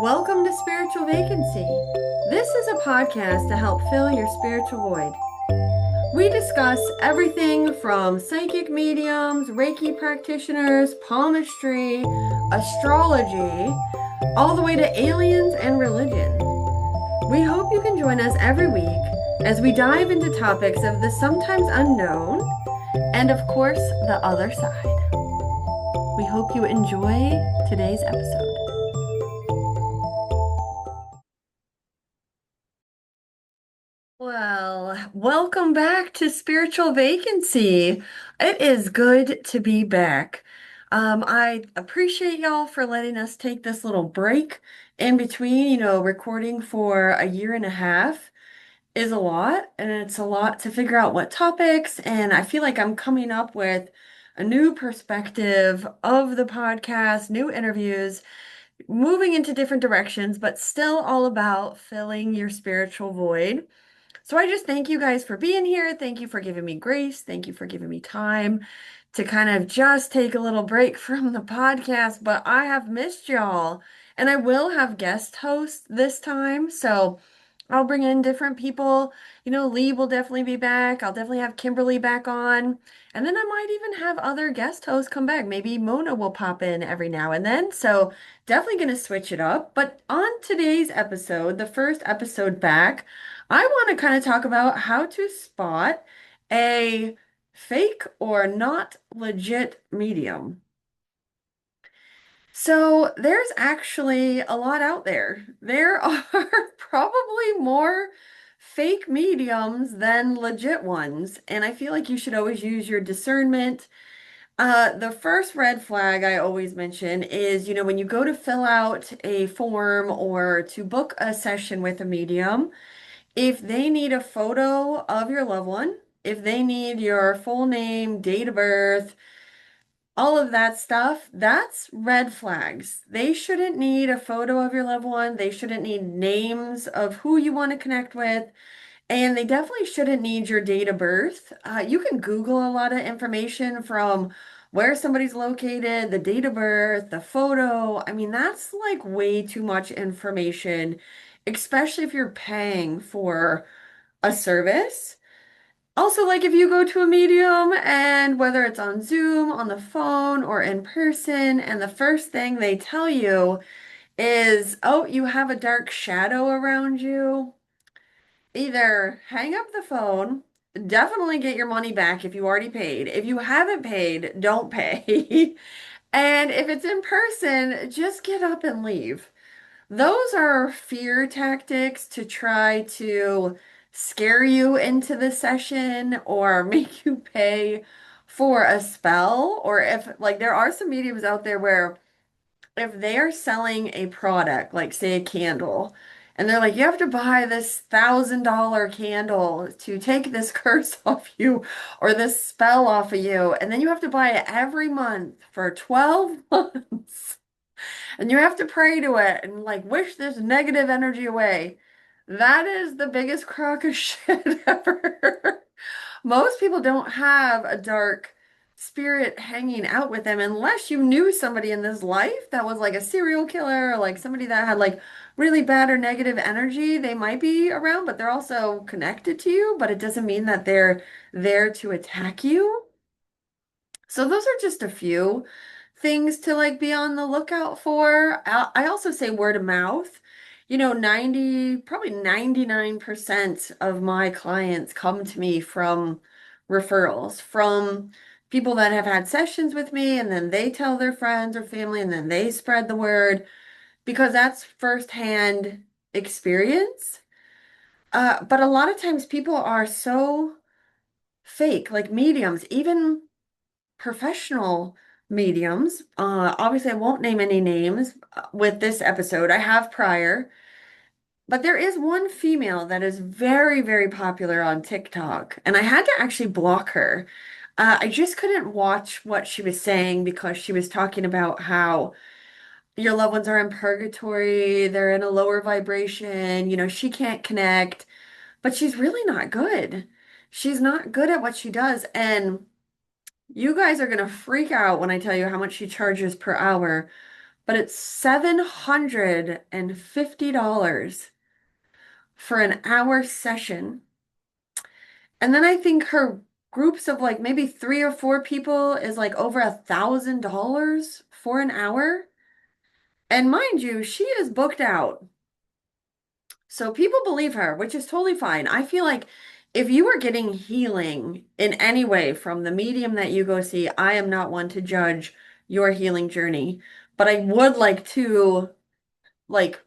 Welcome to Spiritual Vacancy. This is a podcast to help fill your spiritual void. We discuss everything from psychic mediums, Reiki practitioners, palmistry, astrology, all the way to aliens and religion. We hope you can join us every week as we dive into topics of the sometimes unknown and, of course, the other side. We hope you enjoy today's episode. Well, welcome back to Spiritual Vacancy. It is good to be back. I appreciate y'all for letting us take this little break in between. Recording for a year and a half is a lot, and it's a lot to figure out what topics. And I feel like I'm coming up with a new perspective of the podcast, new interviews, moving into different directions, but still all about filling your spiritual void. So I just thank you guys for being here. Thank you for giving me grace. Thank you for giving me time to kind of just take a little break from the podcast. But I have missed y'all, and I will have guest hosts this time. So I'll bring in different people. Lee will definitely be back. I'll definitely have Kimberly back on. And then I might even have other guest hosts come back. Maybe Mona will pop in every now and then. So definitely going to switch it up. But on today's episode, the first episode back, I want to kind of talk about how to spot a fake or not legit medium. So there's actually a lot out there. There are probably more fake mediums than legit ones, and I feel like you should always use your discernment. The first red flag I always mention is, when you go to fill out a form or to book a session with a medium, if they need a photo of your loved one, if they need your full name, date of birth, all of that stuff, that's red flags. They shouldn't need a photo of your loved one. They shouldn't need names of who you want to connect with. And they definitely shouldn't need your date of birth. You can Google a lot of information from where somebody's located, the date of birth, the photo. I mean, that's like way too much information, especially if you're paying for a service. Also, like if you go to a medium and whether it's on Zoom, on the phone, or in person, and the first thing they tell you is, oh, you have a dark shadow around you, either hang up the phone, definitely get your money back if you already paid. If you haven't paid, don't pay. And if it's in person, just get up and leave. Those are fear tactics to try to scare you into the session or make you pay for a spell. Or if, like, there are some mediums out there where if they are selling a product, like, say, a candle, and they're like, you have to buy this $1,000 candle to take this curse off you or this spell off of you, and then you have to buy it every month for 12 months. And you have to pray to it and like wish this negative energy away. That is the biggest crock of shit ever. Most people don't have a dark spirit hanging out with them unless you knew somebody in this life that was like a serial killer or like somebody that had like really bad or negative energy. They might be around, but they're also connected to you, but it doesn't mean that they're there to attack you. So those are just a few things to like be on the lookout for. I also say word of mouth. 90, probably 99% of my clients come to me from referrals, from people that have had sessions with me, and then they tell their friends or family, and then they spread the word because that's firsthand experience. But a lot of times people are so fake, like mediums, even professional mediums. Obviously, I won't name any names with this episode. I have prior, but there is one female that is very, very popular on TikTok, and I had to actually block her. I just couldn't watch what she was saying because she was talking about how your loved ones are in purgatory, they're in a lower vibration, she can't connect, but she's really not good. She's not good at what she does, and you guys are gonna freak out when I tell you how much she charges per hour. but it's $750 for an hour session. And then I think her groups of like maybe 3 or 4 people is like over $1,000 for an hour. And mind you, she is booked out. So people believe her, which is totally fine. I feel like if you are getting healing in any way from the medium that you go see, I am not one to judge your healing journey, but I would like to like,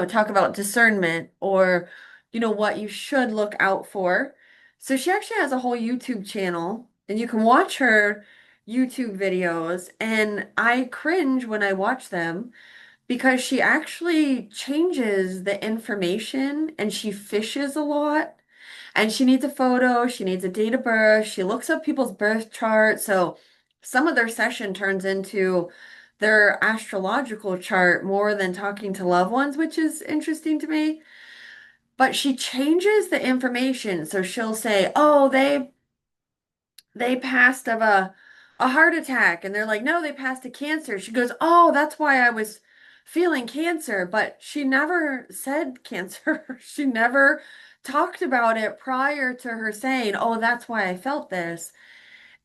talk about discernment or, what you should look out for. So she actually has a whole YouTube channel and you can watch her YouTube videos and I cringe when I watch them because she actually changes the information and she fishes a lot and she needs a photo, she needs a date of birth, she looks up people's birth chart. So some of their session turns into their astrological chart more than talking to loved ones, which is interesting to me. But she changes the information. So she'll say, "Oh, they passed of a heart attack." And they're like, "No, they passed a cancer." She goes, "Oh, that's why I was feeling cancer." But she never said cancer. She never talked about it prior to her saying, "Oh, that's why I felt this."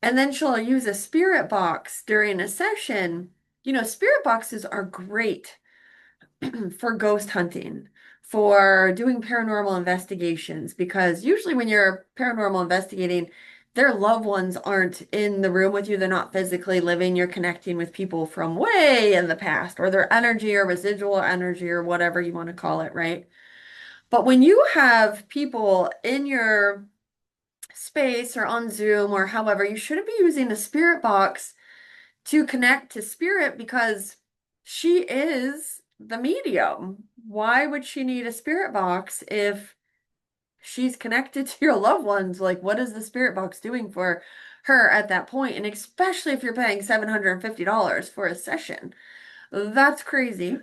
And then she'll use a spirit box during a session. Spirit boxes are great for ghost hunting, for doing paranormal investigations, because usually when you're paranormal investigating, their loved ones aren't in the room with you. They're not physically living. You're connecting with people from way in the past, or their energy or residual energy or whatever you want to call it, right? But when you have people in your space or on Zoom or however, you shouldn't be using a spirit box to connect to spirit because she is the medium. Why would she need a spirit box if she's connected to your loved ones? Like, what is the spirit box doing for her at that point? And especially if you're paying $750 for a session. That's crazy.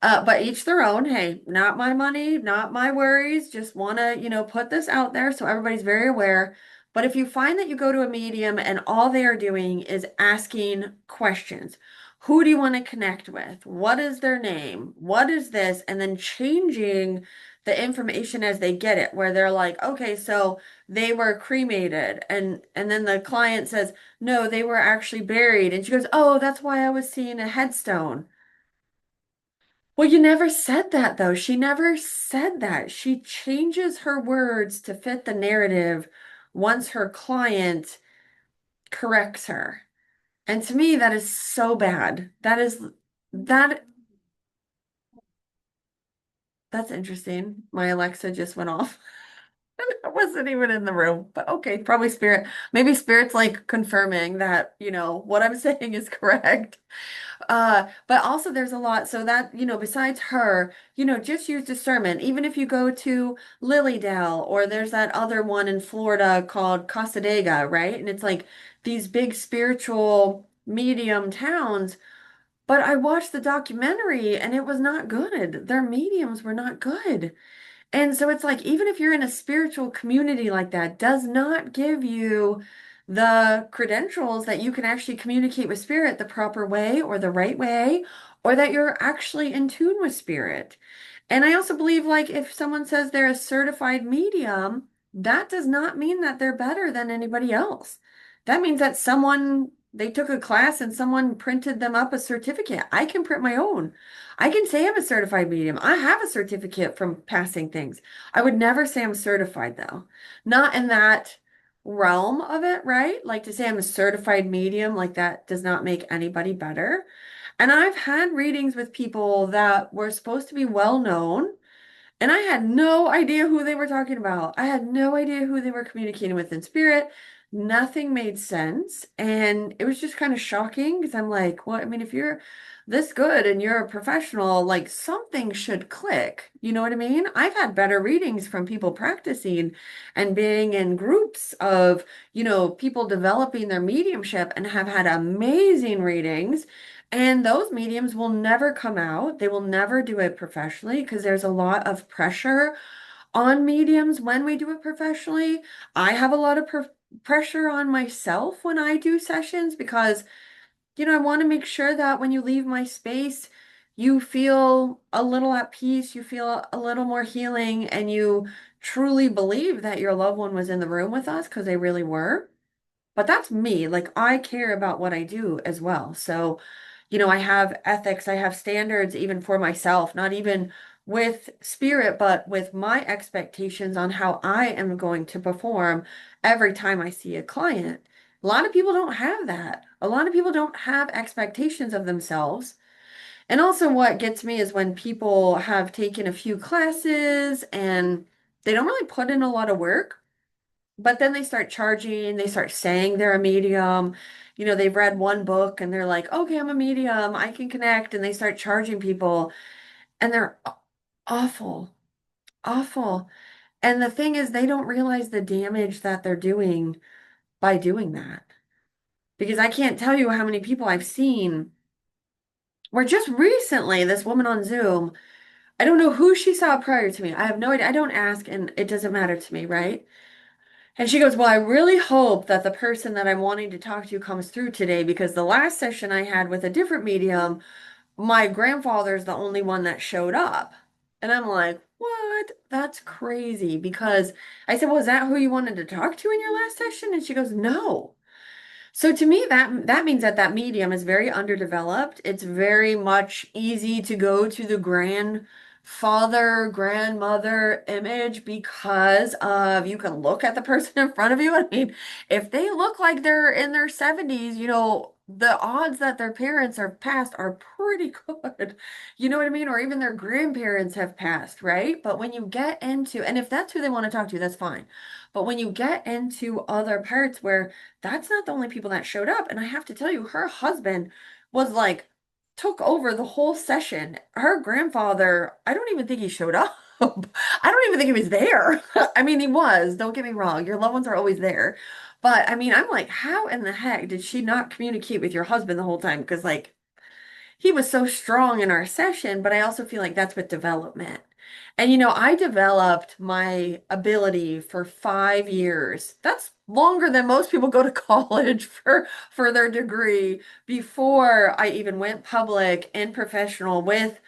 But each their own. Hey, not my money, not my worries. Just want to, put this out there so everybody's very aware. But if you find that you go to a medium and all they are doing is asking questions, who do you want to connect with? What is their name? What is this? And then changing the information as they get it, where they're like, okay, so they were cremated, and then the client says, no, they were actually buried. And she goes, oh, that's why I was seeing a headstone. Well, you never said that though. She never said that. She changes her words to fit the narrative once her client corrects her. And to me, that is so bad. That that's interesting. My Alexa just went off. I wasn't even in the room, but okay, probably spirit. Maybe spirit's like confirming that, what I'm saying is correct. But also there's a lot, so that, besides her, just use discernment. Even if you go to Lilydale, or there's that other one in Florida called Casadega, right? And it's like these big spiritual medium towns. But I watched the documentary and it was not good. Their mediums were not good. And so it's like, even if you're in a spiritual community like that, does not give you the credentials that you can actually communicate with spirit the proper way or the right way, or that you're actually in tune with spirit. And I also believe, like, if someone says they're a certified medium, that does not mean that they're better than anybody else. That means that they took a class and someone printed them up a certificate. I can print my own. I can say I'm a certified medium. I have a certificate from passing things. I would never say I'm certified though. Not in that realm of it, right? Like to say I'm a certified medium, like that does not make anybody better. And I've had readings with people that were supposed to be well known, and I had no idea who they were talking about. I had no idea who they were communicating with in spirit. Nothing made sense. And it was just kind of shocking because I'm like, well, I mean, if you're this good and you're a professional, like something should click. You know what I mean? I've had better readings from people practicing and being in groups of, people developing their mediumship and have had amazing readings. And those mediums will never come out. They will never do it professionally because there's a lot of pressure on mediums when we do it professionally. I have a lot of pressure on myself when I do sessions because I want to make sure that when you leave my space, you feel a little at peace, you feel a little more healing, and you truly believe that your loved one was in the room with us because they really were. But that's me. Like, I care about what I do as well. So, I have ethics, I have standards even for myself, not even with spirit, but with my expectations on how I am going to perform every time I see a client. A lot of people don't have that. A lot of people don't have expectations of themselves. And also, what gets me is when people have taken a few classes and they don't really put in a lot of work. But then they start charging, they start saying they're a medium. They've read one book and they're like, okay, I'm a medium, I can connect. And they start charging people and they're awful, awful. And the thing is, they don't realize the damage that they're doing by doing that. Because I can't tell you how many people I've seen where just recently, this woman on Zoom, I don't know who she saw prior to me. I have no idea. I don't ask and it doesn't matter to me, right? And she goes, well, I really hope that the person that I'm wanting to talk to comes through today because the last session I had with a different medium, my grandfather's the only one that showed up. And I'm like, what? That's crazy. Because I said, well, is that who you wanted to talk to in your last session? And she goes, no. So to me, that means that that medium is very underdeveloped. It's very much easy to go to the grandfather, grandmother image because of you can look at the person in front of you. I mean, if they look like they're in their 70s, the odds that their parents are passed are pretty good. You know what I mean? Or even their grandparents have passed, right? But when you get into, and if that's who they want to talk to, that's fine. But when you get into other parts where that's not the only people that showed up. And I have to tell you, her husband was like, took over the whole session. Her grandfather, I don't even think he showed up. I don't even think he was there. I mean, he was, don't get me wrong. Your loved ones are always there. But I mean, I'm like, how in the heck did she not communicate with your husband the whole time? Because, like, he was so strong in our session, but I also feel like that's with development. And I developed my ability for 5 years. That's longer than most people go to college for their degree before I even went public and professional with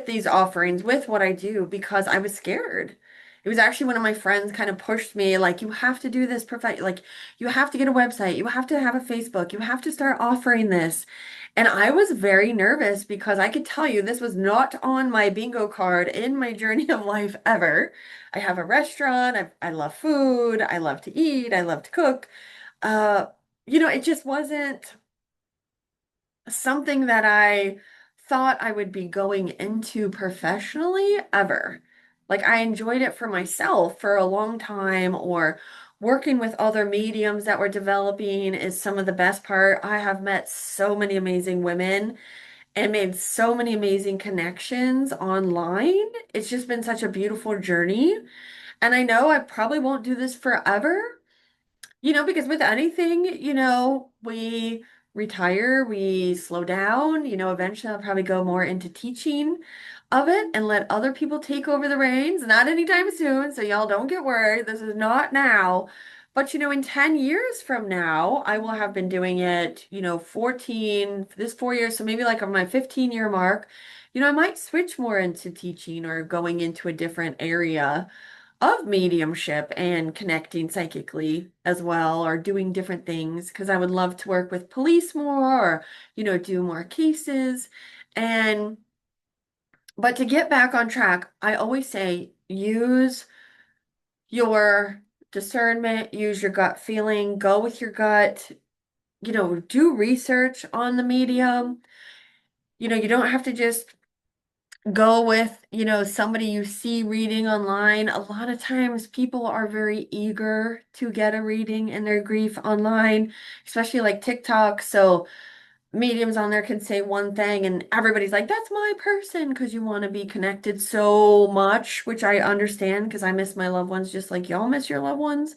these offerings, with what I do, because I was scared. It was actually one of my friends kind of pushed me, like, you have to do this like, you have to get a website, you have to have a Facebook, you have to start offering this. And I was very nervous because I could tell you this was not on my bingo card in my journey of life ever. I have a restaurant, I love food, I love to eat, I love to cook. Uh, it just wasn't something that I thought I would be going into professionally ever. Like I enjoyed it for myself for a long time, or working with other mediums that were developing is some of the best part. I have met so many amazing women and made so many amazing connections online. It's just been such a beautiful journey. And I know I probably won't do this forever, because with anything, we retire, we slow down, eventually I'll probably go more into teaching of it and let other people take over the reins. Not anytime soon, so y'all don't get worried. This is not now. But, in 10 years from now, I will have been doing it, 14, this 4 years, so maybe like on my 15-year mark, I might switch more into teaching or going into a different area of mediumship and connecting psychically as well, or doing different things because I would love to work with police more or, do more cases. And, but to get back on track, I always say use your discernment, use your gut feeling, go with your gut, do research on the medium. You don't have to just go with, somebody you see reading online. A lot of times people are very eager to get a reading in their grief online, especially like TikTok. So mediums on there can say one thing and everybody's like, that's my person, because you want to be connected so much, which I understand because I miss my loved ones just like y'all miss your loved ones.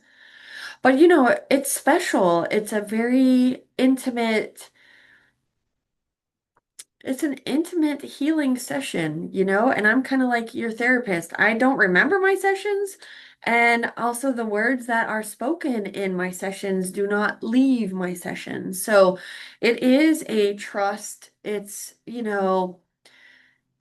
But it's special. It's a very intimate It's an intimate healing session, and I'm kind of like your therapist. I don't remember my sessions, And also the words that are spoken in my sessions do not leave my sessions. So it is a trust.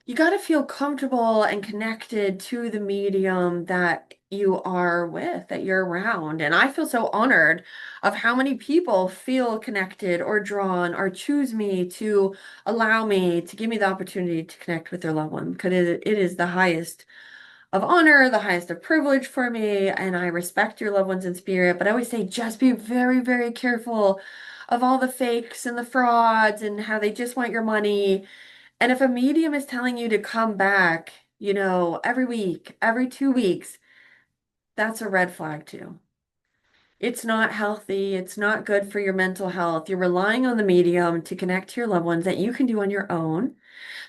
You got to feel comfortable and connected to the medium that you are with, that you're around. And I feel so honored of how many people feel connected or drawn or choose me to allow me to give me the opportunity to connect with their loved one because it is the highest of honor, the highest of privilege for me. And I respect your loved ones in spirit. But I always say just be very, very careful of all the fakes and the frauds and how they just want your money. And if a medium is telling you to come back, every week, every 2 weeks, that's a red flag too. It's not healthy. It's not good for your mental health. You're relying on the medium to connect to your loved ones that you can do on your own.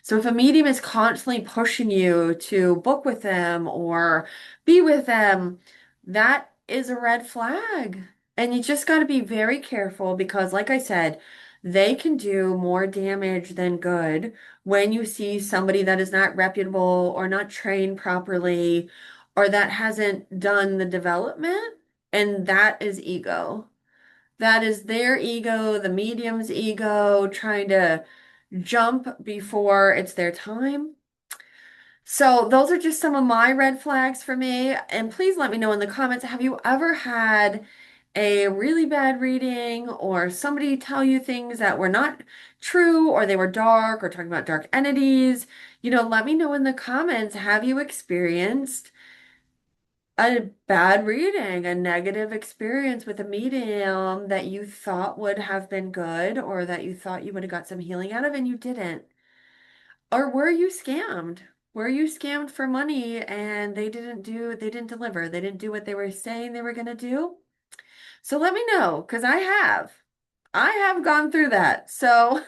So if a medium is constantly pushing you to book with them or be with them, that is a red flag. And you just got to be very careful because, like I said, they can do more damage than good when you see somebody that is not reputable or not trained properly or that hasn't done the development. And that is ego. That is their ego, the medium's ego, trying to jump before it's their time. So those are just some of my red flags for me. And please let me know in the comments, have you ever had a really bad reading or somebody tell you things that were not true or they were dark or talking about dark entities? Let me know in the comments, have you experienced a bad reading, a negative experience with a medium that you thought would have been good or that you thought you would have got some healing out of and you didn't? Or were you scammed? Were you scammed for money and they didn't deliver. They didn't do what they were saying they were going to do? So let me know, because I have. I have gone through that. So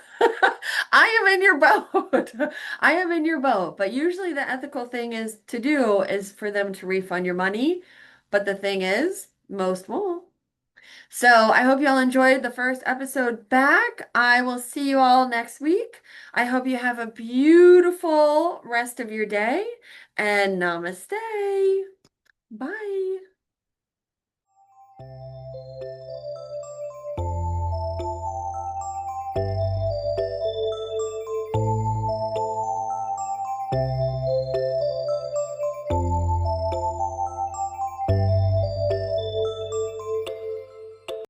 I am in your boat. I am in your boat. But usually the ethical thing is to do is for them to refund your money. But the thing is, most won't. So I hope you all enjoyed the first episode back. I will see you all next week. I hope you have a beautiful rest of your day and namaste. Bye.